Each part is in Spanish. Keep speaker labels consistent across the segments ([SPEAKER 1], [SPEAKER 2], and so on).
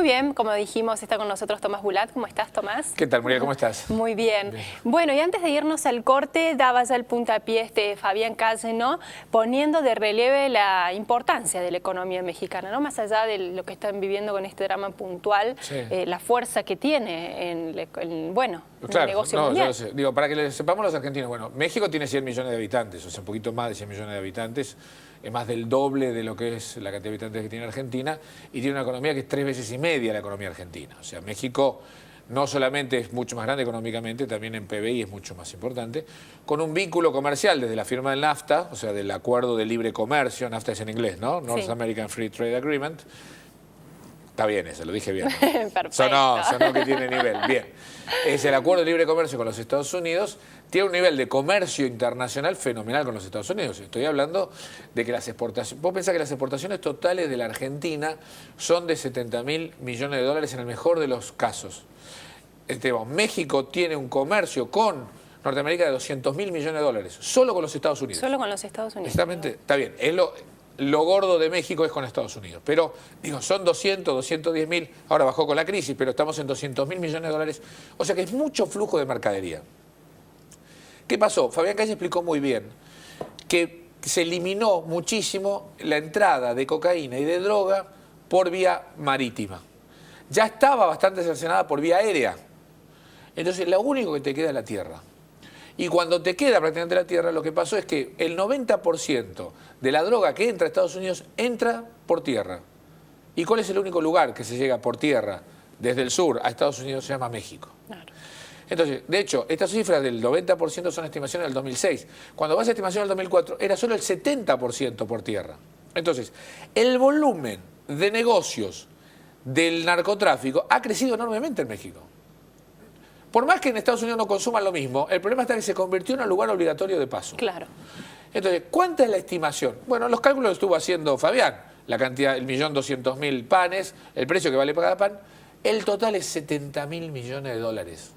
[SPEAKER 1] bien, como dijimos, está con nosotros Tomás Bulat. ¿Cómo estás, Tomás?
[SPEAKER 2] ¿Qué tal, Muriel? ¿Cómo estás?
[SPEAKER 1] Muy bien. Bueno, y antes de irnos al corte, daba ya el puntapié Fabián Calle, ¿no? Poniendo de relieve la importancia de la economía mexicana, ¿no? Más allá de lo que están viviendo con este drama puntual,
[SPEAKER 2] sí,
[SPEAKER 1] la fuerza que tiene en el
[SPEAKER 2] claro,
[SPEAKER 1] negocio mundial.
[SPEAKER 2] Yo lo sé. Digo, para que le sepamos los argentinos, bueno, México tiene 100 millones de habitantes, o sea, un poquito más de 100 millones de habitantes, es más del doble de lo que es la cantidad de habitantes que tiene Argentina, y tiene una economía que es 3 veces y media la economía argentina. O sea, México no solamente es mucho más grande económicamente, también en PBI es mucho más importante, con un vínculo comercial desde la firma del NAFTA, o sea, del Acuerdo de Libre Comercio, NAFTA es en inglés, ¿no? North American Free Trade Agreement. Está bien eso, lo dije bien.
[SPEAKER 1] Perfecto.
[SPEAKER 2] Sonó que tiene nivel. Bien. Es el acuerdo de libre comercio con los Estados Unidos. Tiene un nivel de comercio internacional fenomenal con los Estados Unidos. Estoy hablando de que las exportaciones... Vos pensás que las exportaciones totales de la Argentina son de 70.000 millones de dólares en el mejor de los casos. México tiene un comercio con Norteamérica de 200.000 millones de dólares, solo con los Estados Unidos.
[SPEAKER 1] Solo con los Estados Unidos.
[SPEAKER 2] Exactamente, está bien. Es lo gordo de México es con Estados Unidos. Pero, digo, son 210.000, ahora bajó con la crisis, pero estamos en 200.000 millones de dólares. O sea que es mucho flujo de mercadería. ¿Qué pasó? Fabián Calle explicó muy bien que se eliminó muchísimo la entrada de cocaína y de droga por vía marítima. Ya estaba bastante sancionada por vía aérea. Entonces, lo único que te queda es la tierra. Y cuando te queda prácticamente la tierra, lo que pasó es que el 90% de la droga que entra a Estados Unidos entra por tierra. ¿Y cuál es el único lugar que se llega por tierra desde el sur a Estados Unidos? Se llama México. Claro. Entonces, de hecho, estas cifras del 90% son estimaciones del 2006. Cuando vas a estimación del 2004, era solo el 70% por tierra. Entonces, el volumen de negocios del narcotráfico ha crecido enormemente en México. Por más que en Estados Unidos no consuman lo mismo, el problema está que se convirtió en un lugar obligatorio de paso.
[SPEAKER 1] Claro.
[SPEAKER 2] Entonces, ¿cuánta es la estimación? Bueno, los cálculos estuvo haciendo Fabián. La cantidad, 1.200.000 panes, el precio que vale para cada pan. El total es 70.000 millones de dólares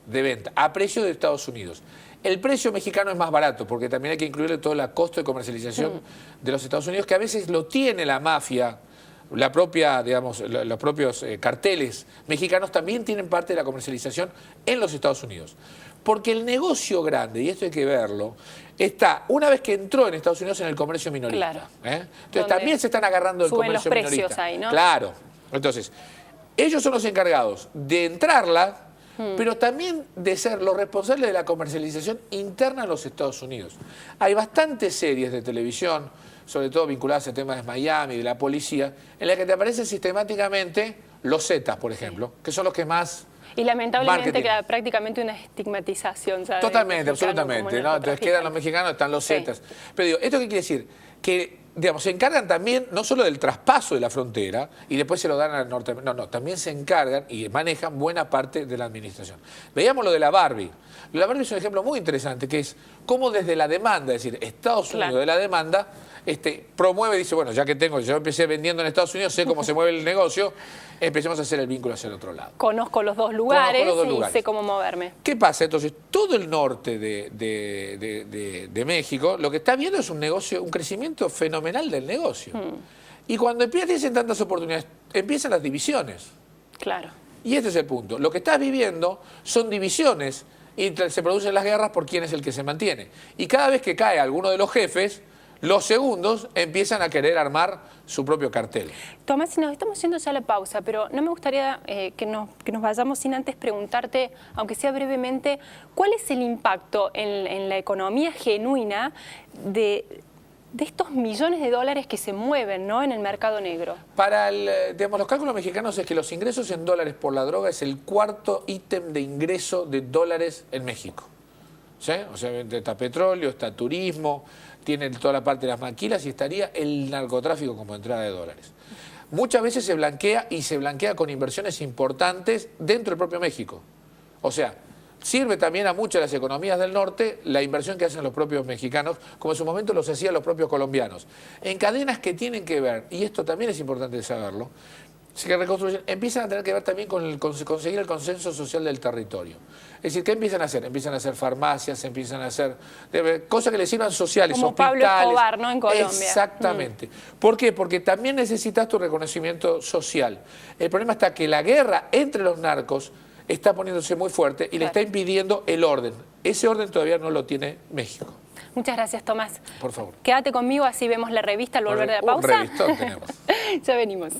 [SPEAKER 2] de venta, a precio de Estados Unidos. El precio mexicano es más barato, porque también hay que incluirle todo el costo de comercialización de los Estados Unidos, que a veces lo tiene la mafia. La propia, digamos, los propios carteles mexicanos también tienen parte de la comercialización en los Estados Unidos. Porque el negocio grande, y esto hay que verlo, está, una vez que entró en Estados Unidos, en el comercio minorista.
[SPEAKER 1] Claro.
[SPEAKER 2] Entonces también se están agarrando el comercio
[SPEAKER 1] suben los precios
[SPEAKER 2] minorista.
[SPEAKER 1] ahí, ¿no?
[SPEAKER 2] Claro. Entonces, ellos son los encargados de entrarla, pero también de ser los responsables de la comercialización interna en los Estados Unidos. Hay bastantes series de televisión, sobre todo vinculadas a temas de Miami, de la policía, en las que te aparecen sistemáticamente los Zetas, por ejemplo, que son los que más...
[SPEAKER 1] Y lamentablemente queda prácticamente una estigmatización, ¿sabes?
[SPEAKER 2] Totalmente, absolutamente, ¿no? Entonces quedan los mexicanos, están los Zetas. Pero digo, ¿esto qué quiere decir? Que, digamos, se encargan también no solo del traspaso de la frontera y después se lo dan al norte. No, también se encargan y manejan buena parte de la administración. Veíamos lo de la Barbie. Lo de la Barbie es un ejemplo muy interesante, que es cómo desde la demanda, es decir, Estados Unidos de la demanda, promueve, dice, bueno, ya que yo empecé vendiendo en Estados Unidos, sé cómo se mueve el negocio, empecemos a hacer el vínculo hacia el otro lado.
[SPEAKER 1] Conozco los dos lugares y sé cómo moverme.
[SPEAKER 2] ¿Qué pasa? Entonces, todo el norte de México, lo que está viendo es un negocio, un crecimiento fenomenal del negocio. Y cuando empiezan tantas oportunidades, empiezan las divisiones.
[SPEAKER 1] Claro.
[SPEAKER 2] Y este es el punto. Lo que estás viviendo son divisiones y se producen las guerras por quién es el que se mantiene. Y cada vez que cae alguno de los jefes, los segundos empiezan a querer armar su propio cartel.
[SPEAKER 1] Tomás, nos estamos yendo ya a la pausa, pero no me gustaría que nos vayamos sin antes preguntarte, aunque sea brevemente, ¿cuál es el impacto en la economía genuina de estos millones de dólares que se mueven, ¿no?, en el mercado negro? Para
[SPEAKER 2] los cálculos mexicanos es que los ingresos en dólares por la droga es el cuarto ítem de ingreso de dólares en México. ¿Sí? O sea, está petróleo, está turismo, tiene toda la parte de las maquilas y estaría el narcotráfico como entrada de dólares. Muchas veces se blanquea y se blanquea con inversiones importantes dentro del propio México. O sea, sirve también a muchas de las economías del norte la inversión que hacen los propios mexicanos, como en su momento los hacían los propios colombianos. En cadenas que tienen que ver, y esto también es importante saberlo, Así que reconstrucción empiezan a tener que ver también con conseguir el consenso social del territorio. Es decir, ¿qué empiezan a hacer? Empiezan a hacer farmacias, empiezan a hacer cosas que les sirvan sociales,
[SPEAKER 1] como
[SPEAKER 2] hospitales.
[SPEAKER 1] Pablo Escobar, ¿no? En Colombia.
[SPEAKER 2] Exactamente. ¿Por qué? Porque también necesitas tu reconocimiento social. El problema está que la guerra entre los narcos está poniéndose muy fuerte y le está impidiendo el orden. Ese orden todavía no lo tiene México.
[SPEAKER 1] Muchas gracias, Tomás.
[SPEAKER 2] Por favor.
[SPEAKER 1] Quédate conmigo, así vemos la revista al volver de la pausa.
[SPEAKER 2] Un revistón tenemos.
[SPEAKER 1] Ya venimos.